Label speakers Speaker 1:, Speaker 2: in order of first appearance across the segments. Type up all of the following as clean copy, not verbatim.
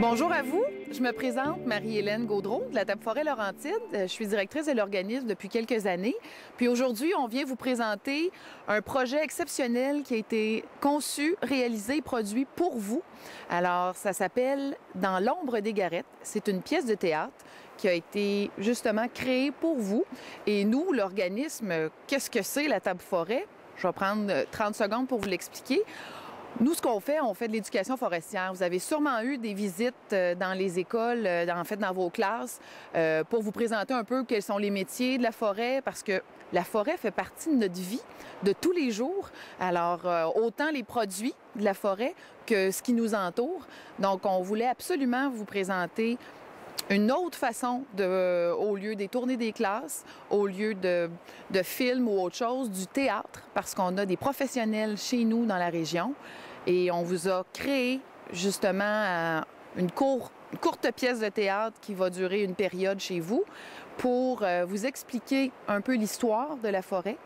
Speaker 1: Bonjour à vous, je me présente Marie-Hélène Gaudreau de la Table Forêt Laurentide. Je suis directrice de l'organisme depuis quelques années. Puis aujourd'hui, on vient vous présenter un projet exceptionnel qui a été conçu, réalisé et produit pour vous. Alors, ça s'appelle Dans l'ombre des Garrettes. C'est une pièce de théâtre qui a été justement créée pour vous. Et nous, l'organisme, qu'est-ce que c'est la Table Forêt? Je vais prendre 30 secondes pour vous l'expliquer. Nous, ce qu'on fait, on fait de l'éducation forestière. Vous avez sûrement eu des visites dans les écoles, en fait, dans vos classes, pour vous présenter un peu quels sont les métiers de la forêt, parce que la forêt fait partie de notre vie de tous les jours. Alors, autant les produits de la forêt que ce qui nous entoure. Donc, on voulait absolument vous présenter une autre façon, au lieu des tournées des classes, au lieu de films ou autre chose, du théâtre, parce qu'on a des professionnels chez nous dans la région et on vous a créé justement une courte pièce de théâtre qui va durer une période chez vous pour vous expliquer un peu l'histoire de la forêt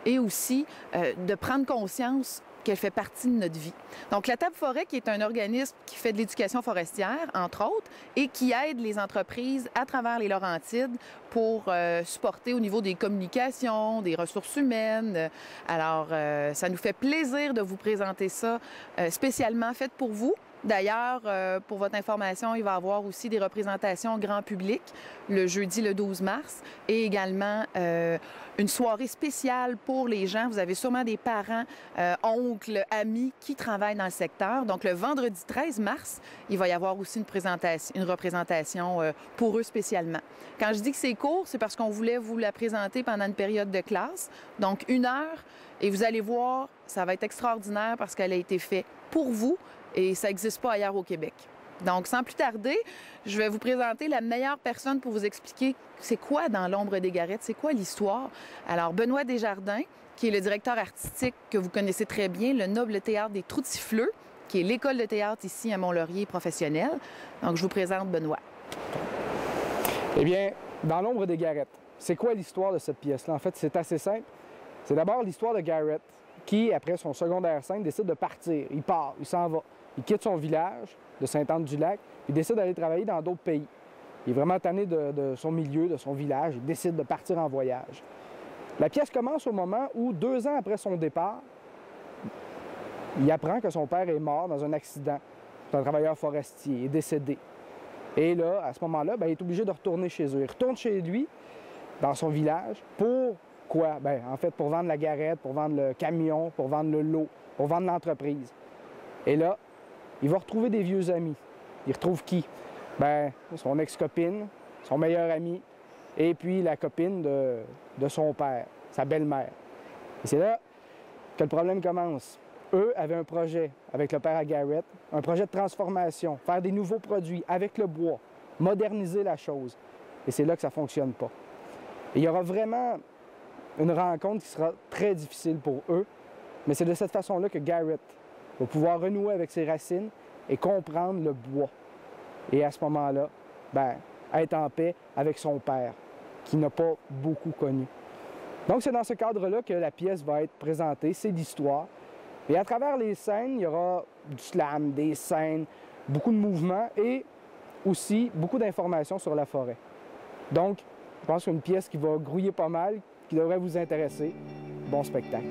Speaker 1: et aussi de prendre conscience qu'elle fait partie de notre vie. Donc, la Table Forêt, qui est un organisme qui fait de l'éducation forestière, entre autres, et qui aide les entreprises à travers les Laurentides pour supporter au niveau des communications, des ressources humaines. Alors, ça nous fait plaisir de vous présenter ça spécialement fait pour vous. D'ailleurs, pour votre information, il va y avoir aussi des représentations grand public le jeudi le 12 mars et également une soirée spéciale pour les gens. Vous avez sûrement des parents, oncles, amis qui travaillent dans le secteur. Donc, le vendredi 13 mars, il va y avoir aussi une représentation pour eux spécialement. Quand je dis que c'est court, c'est parce qu'on voulait vous la présenter pendant une période de classe. Donc, 1 heure. Et vous allez voir, ça va être extraordinaire parce qu'elle a été faite pour vous. Et ça n'existe pas ailleurs au Québec. Donc, sans plus tarder, je vais vous présenter la meilleure personne pour vous expliquer c'est quoi Dans l'ombre des Garrettes, c'est quoi l'histoire. Alors, Benoît Desjardins, qui est le directeur artistique que vous connaissez très bien, le Noble Théâtre des Trous-de-Siffleux, qui est l'école de théâtre ici à Mont-Laurier professionnelle. Donc, je vous présente Benoît.
Speaker 2: Eh bien, Dans l'ombre des Garrettes, c'est quoi l'histoire de cette pièce-là? En fait, c'est assez simple. C'est d'abord l'histoire de Garrett, qui, après son secondaire 5, décide de partir. Il part, il s'en va. Il quitte son village de Sainte-Anne-du-Lac, puis décide d'aller travailler dans d'autres pays. Il est vraiment tanné de son milieu, de son village. Il décide de partir en voyage. La pièce commence au moment où, 2 ans après son départ, il apprend que son père est mort dans un accident. C'est un travailleur forestier, il est décédé. Et là, à ce moment-là, il est obligé de retourner chez eux. Il retourne chez lui, dans son village, pour quoi? Bien, en fait, pour vendre la garrette, pour vendre le camion, pour vendre le lot, pour vendre l'entreprise. Et là, il va retrouver des vieux amis. Il retrouve qui? Bien, son ex-copine, son meilleur ami, et puis la copine de son père, sa belle-mère. Et c'est là que le problème commence. Eux avaient un projet avec le père à Garrett, un projet de transformation, faire des nouveaux produits avec le bois, moderniser la chose. Et c'est là que ça ne fonctionne pas. Et il y aura vraiment une rencontre qui sera très difficile pour eux, mais c'est de cette façon-là que Garrett va pouvoir renouer avec ses racines et comprendre le bois. Et à ce moment-là, être en paix avec son père, qu'il n'a pas beaucoup connu. Donc c'est dans ce cadre-là que la pièce va être présentée, c'est l'histoire. Et à travers les scènes, il y aura du slam, des scènes, beaucoup de mouvements et aussi beaucoup d'informations sur la forêt. Donc, je pense que c'est une pièce qui va grouiller pas mal, qui devrait vous intéresser. Bon spectacle.